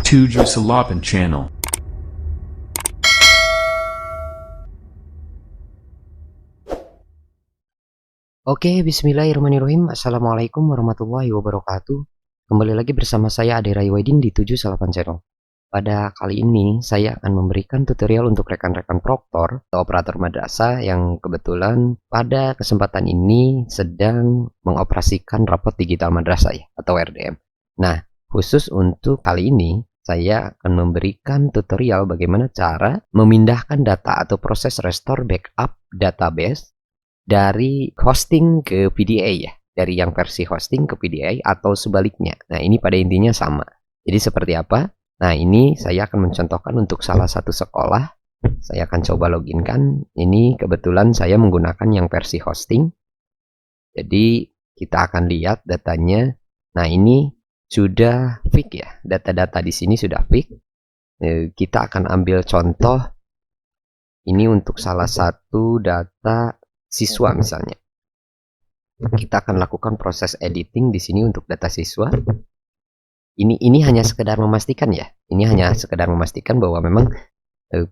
Tujuh Salapan Channel. Oke, bismillahirrahmanirrahim. Assalamualaikum warahmatullahi wabarakatuh. Kembali lagi bersama saya Ade Raywadin di 78 Channel. Pada kali ini saya akan memberikan tutorial untuk rekan-rekan proktor atau operator madrasah yang kebetulan pada kesempatan ini sedang mengoperasikan rapot digital madrasah ya, atau RDM. Nah, khusus untuk kali ini saya akan memberikan tutorial bagaimana cara memindahkan data atau proses restore backup database dari hosting ke PDA ya, dari yang versi hosting ke PDA atau sebaliknya. Nah, ini pada intinya sama. Jadi seperti apa? Nah, ini saya akan mencontohkan untuk salah satu sekolah. Saya akan coba loginkan. Ini kebetulan saya menggunakan yang versi hosting. Jadi kita akan lihat datanya. Nah, ini sudah fix ya. Data-data di sini sudah fix. Kita akan ambil contoh. Ini untuk salah satu data siswa misalnya. Kita akan lakukan proses editing di sini untuk data siswa. Ini hanya sekedar memastikan ya. Ini hanya sekedar memastikan bahwa memang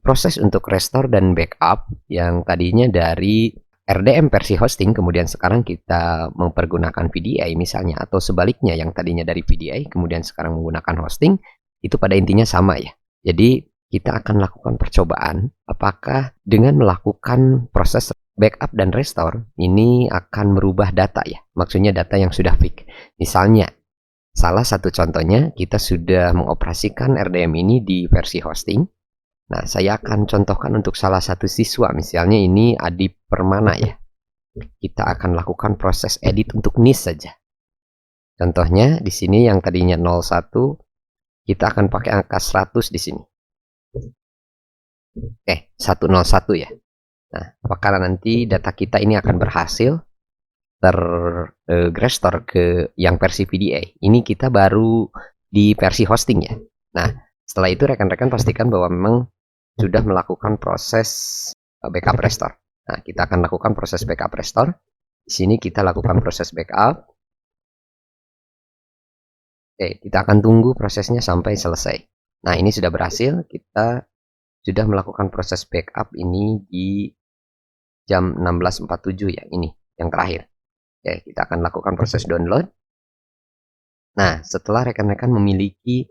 proses untuk restore dan backup yang tadinya dari RDM versi hosting kemudian sekarang kita mempergunakan VDI misalnya, atau sebaliknya yang tadinya dari VDI kemudian sekarang menggunakan hosting, itu pada intinya sama ya. Jadi kita akan lakukan percobaan apakah dengan melakukan proses backup dan restore ini akan merubah data ya, maksudnya data yang sudah fix. Misalnya salah satu contohnya kita sudah mengoperasikan RDM ini di versi hosting. Nah, saya akan contohkan untuk salah satu siswa, misalnya ini Adi Permana ya. Kita akan lakukan proses edit untuk NIS saja. Contohnya di sini yang tadinya 01, kita akan pakai angka 100 di sini. 101 ya. Nah, apakah nanti data kita ini akan berhasil restore ke yang versi VDA? Ini kita baru di versi hosting ya. Nah, setelah itu rekan-rekan pastikan bahwa memang sudah melakukan proses backup restore. Nah, kita akan lakukan proses backup restore. Di sini kita lakukan proses backup. Kita akan tunggu prosesnya sampai selesai. Nah, ini sudah berhasil. Kita sudah melakukan proses backup ini di jam 16.47 ya, ini yang terakhir. Kita akan lakukan proses download. Nah, setelah rekan-rekan memiliki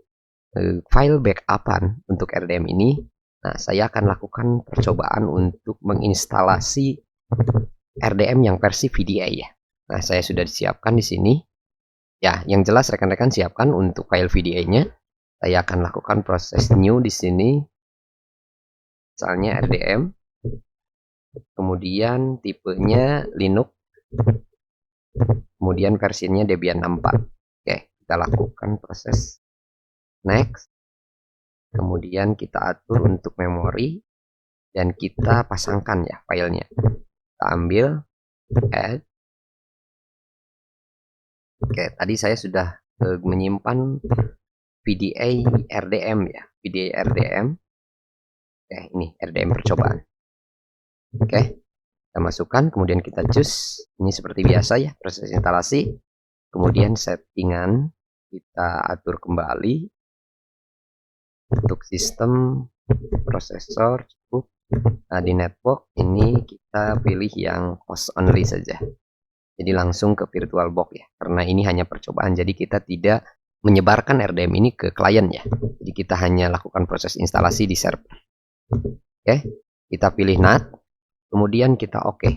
file backupan untuk RDM ini, nah, saya akan lakukan percobaan untuk menginstalasi RDM yang versi VDA ya. Nah, saya sudah disiapkan di sini. Ya, yang jelas rekan-rekan siapkan untuk file VDA-nya. Saya akan lakukan proses new di sini. Misalnya RDM. Kemudian tipenya Linux. Kemudian versinya Debian 64. Kita lakukan proses next. Kemudian kita atur untuk memori dan kita pasangkan ya filenya. Kita ambil add. Tadi saya sudah menyimpan VDA RDM ya, VDA RDM. Ini RDM percobaan. Kita masukkan, kemudian kita choose. Ini seperti biasa ya, proses instalasi. Kemudian settingan kita atur kembali. Untuk sistem prosesor cukup. Nah, di network ini kita pilih yang host only saja. Jadi langsung ke VirtualBox ya. Karena ini hanya percobaan, jadi kita tidak menyebarkan RDM ini ke klien ya. Jadi kita hanya lakukan proses instalasi di server. Kita pilih NAT. Kemudian kita oke.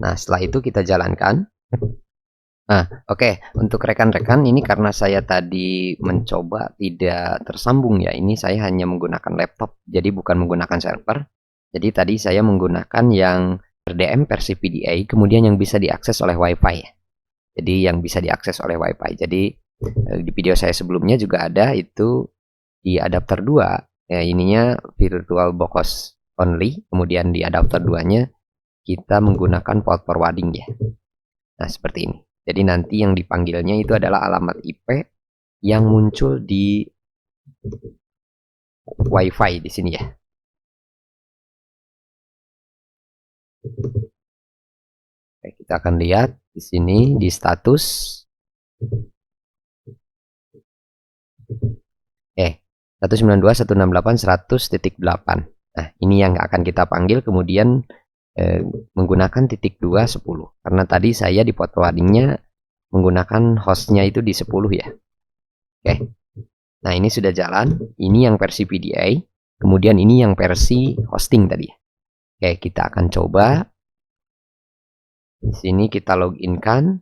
Nah, setelah itu kita jalankan. Nah, untuk rekan-rekan ini karena saya tadi mencoba tidak tersambung ya, ini saya hanya menggunakan laptop, jadi bukan menggunakan server. Jadi tadi saya menggunakan yang RDM versi VDA, kemudian yang bisa diakses oleh WiFi ya. Jadi yang bisa diakses oleh WiFi. Jadi di video saya sebelumnya juga ada itu di adapter 2, ya ininya VirtualBox host only, kemudian di adapter 2-nya kita menggunakan port forwarding ya. Nah, seperti ini. Jadi nanti yang dipanggilnya itu adalah alamat IP yang muncul di WiFi di sini ya. Kita akan lihat di sini di status. 192.168.100.8. Nah, ini yang akan kita panggil, kemudian menggunakan titik 2 10, karena tadi saya di forwardingnya menggunakan hostnya itu di 10 ya. Oke, nah ini sudah jalan. Ini yang versi PDA, kemudian ini yang versi hosting tadi. Oke, kita akan coba. Di sini kita login kan.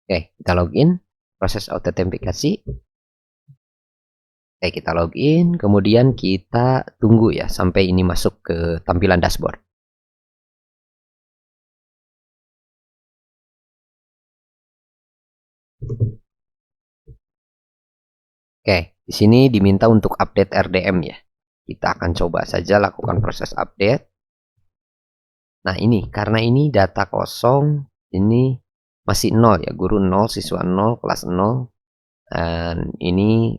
Oke, kita login, proses autentikasi. Oke, kita login, kemudian kita tunggu ya sampai ini masuk ke tampilan dashboard. Oke, di sini diminta untuk update RDM ya. Kita akan coba saja lakukan proses update. Nah, ini karena ini data kosong, ini masih 0 ya, guru 0, siswa 0, kelas 0. Dan ini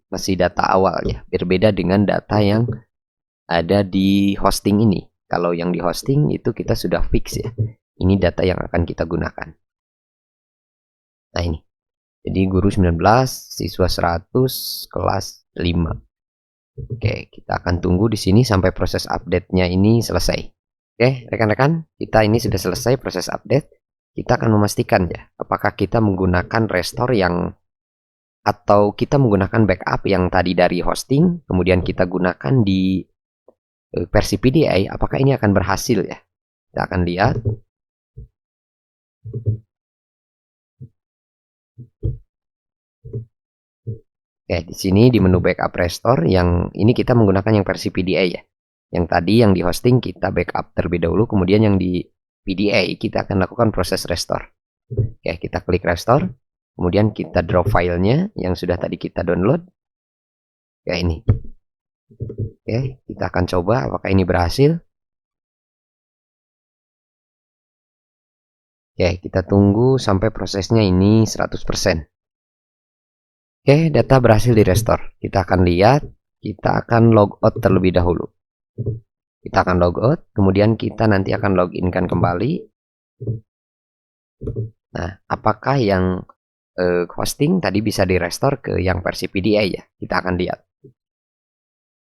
masih data awal ya, berbeda dengan data yang ada di hosting ini. Kalau yang di hosting itu kita sudah fix ya. Ini data yang akan kita gunakan. Nah, ini. Jadi guru 19, siswa 100, kelas 5. Oke, kita akan tunggu di sini sampai proses update-nya ini selesai. Oke, rekan-rekan, kita ini sudah selesai proses update. Kita akan memastikan ya, apakah kita menggunakan restore yang atau kita menggunakan backup yang tadi dari hosting, kemudian kita gunakan di versi PDA, apakah ini akan berhasil ya? Kita akan lihat. Oke, di sini di menu backup restore yang ini kita menggunakan yang versi PDA ya. Yang tadi yang di hosting kita backup terlebih dahulu, kemudian yang di PDA kita akan lakukan proses restore. Oke, kita klik restore, kemudian kita drop filenya yang sudah tadi kita download. Ya, ini. Oke, kita akan coba apakah ini berhasil. Oke, kita tunggu sampai prosesnya ini 100%. Oke, data berhasil di restore. Kita akan lihat, kita akan logout terlebih dahulu. Kita akan logout, kemudian kita nanti akan loginkan kembali. Nah, apakah yang hosting tadi bisa di restore ke yang versi PDA ya? Kita akan lihat.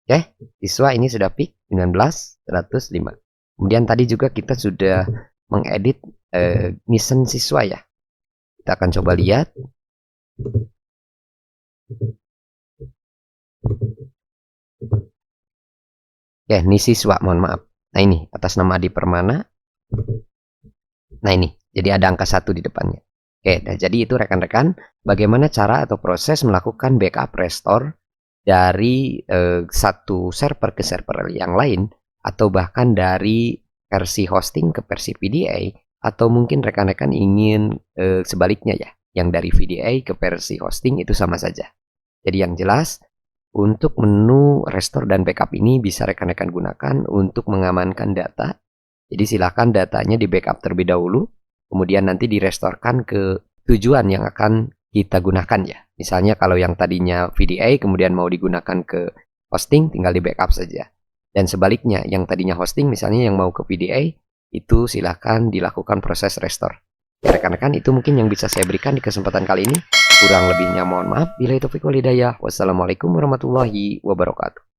Oke, siswa ini sudah pick 19, 105. Kemudian tadi juga kita sudah mengedit nisen siswa ya. Kita akan coba lihat. Oke, ini siswa, mohon maaf. Nah, ini atas nama Adi Permana. Nah, ini jadi ada angka 1 di depannya. Oke, nah jadi itu rekan-rekan bagaimana cara atau proses melakukan backup restore dari satu server ke server yang lain, atau bahkan dari versi hosting ke versi PDA, atau mungkin rekan-rekan ingin sebaliknya ya, yang dari VDA ke versi hosting itu sama saja. Jadi yang jelas untuk menu restore dan backup ini bisa rekan-rekan gunakan untuk mengamankan data. Jadi silakan datanya di backup terlebih dahulu, kemudian nanti direstorekan ke tujuan yang akan kita gunakan ya. Misalnya kalau yang tadinya VDA kemudian mau digunakan ke hosting, tinggal di backup saja. Dan sebaliknya, yang tadinya hosting misalnya yang mau ke VDA, itu silakan dilakukan proses restore. Ya rekan-rekan, itu mungkin yang bisa saya berikan di kesempatan kali ini. Kurang lebihnya mohon maaf. Bila itu taufiq wal hidayah. Wassalamualaikum warahmatullahi wabarakatuh.